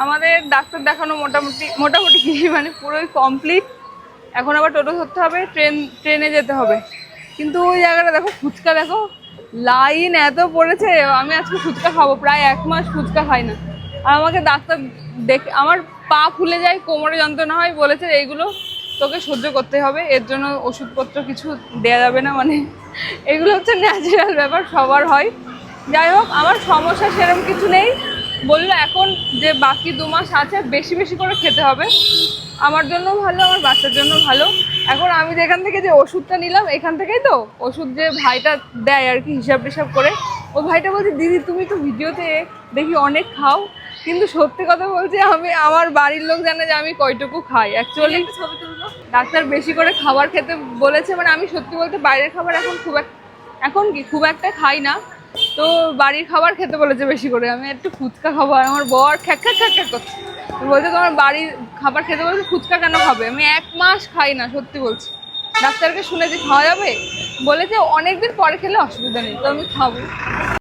আমাদের ডাক্তার দেখানো মোটামুটি মোটামুটি কি মানে পুরোই কমপ্লিট। এখন আবার টোটো ধরতে হবে, ট্রেনে যেতে হবে। কিন্তু ওই জায়গাটা দেখো, ফুচকা দেখো, লাইন এত পড়েছে। আমি আজকে ফুচকা খাবো, প্রায় 1 মাস ফুচকা খাই না। আর আমাকে ডাক্তার দেখে আমার পা ফুলে যায়, কোমরে যন্ত্রণা হয়, বলেছে এইগুলো তোকে সহ্য করতে হবে, এর জন্য ওষুধপত্র কিছু দেয়া যাবে না। মানে এগুলো হচ্ছে ন্যাচারাল ব্যাপার, সবার হয়। যাই হোক, আমার সমস্যা সেরকম কিছু নেই। বললো এখন যে বাকি 2 মাস আছে, বেশি বেশি করে খেতে হবে, আমার জন্য ভালো, আমার বাচ্চার জন্য ভালো। এখন আমি যেখান থেকে যে ওষুধটা নিলাম, এখান থেকেই তো ওষুধ যে ভাইটা দেয় আর কি, হিসাব টিসাব করে, ও ভাইটা বলছে দিদি তুমি তো ভিডিওতে দেখি অনেক খাও, কিন্তু সত্যি কথা বলছি আমি, আমার বাড়ির লোক জানে যে আমি কয়টুকু খাই অ্যাকচুয়ালি। ডাক্তার বেশি করে খাবার খেতে বলেছে। মানে আমি সত্যি বলতে বাইরের খাবার এখন খুব একটা খাই না। তো বাড়ির খাবার খেতে বলেছে বেশি করে। আমি একটু ফুচকা খাবো, আর আমার বর খ্যাক খ্যাক খ্যাক খ্যাক করছে, বলছে তোমার বাড়ির খাবার খেতে বলছে, ফুচকা কেন খাবে? আমি 1 মাস খাই না, সত্যি বলছি। ডাক্তারকে শুনেছি খাওয়া যাবে, বলেছে অনেকদিন পরে খেলে অসুবিধা নেই, তো আমি খাবো।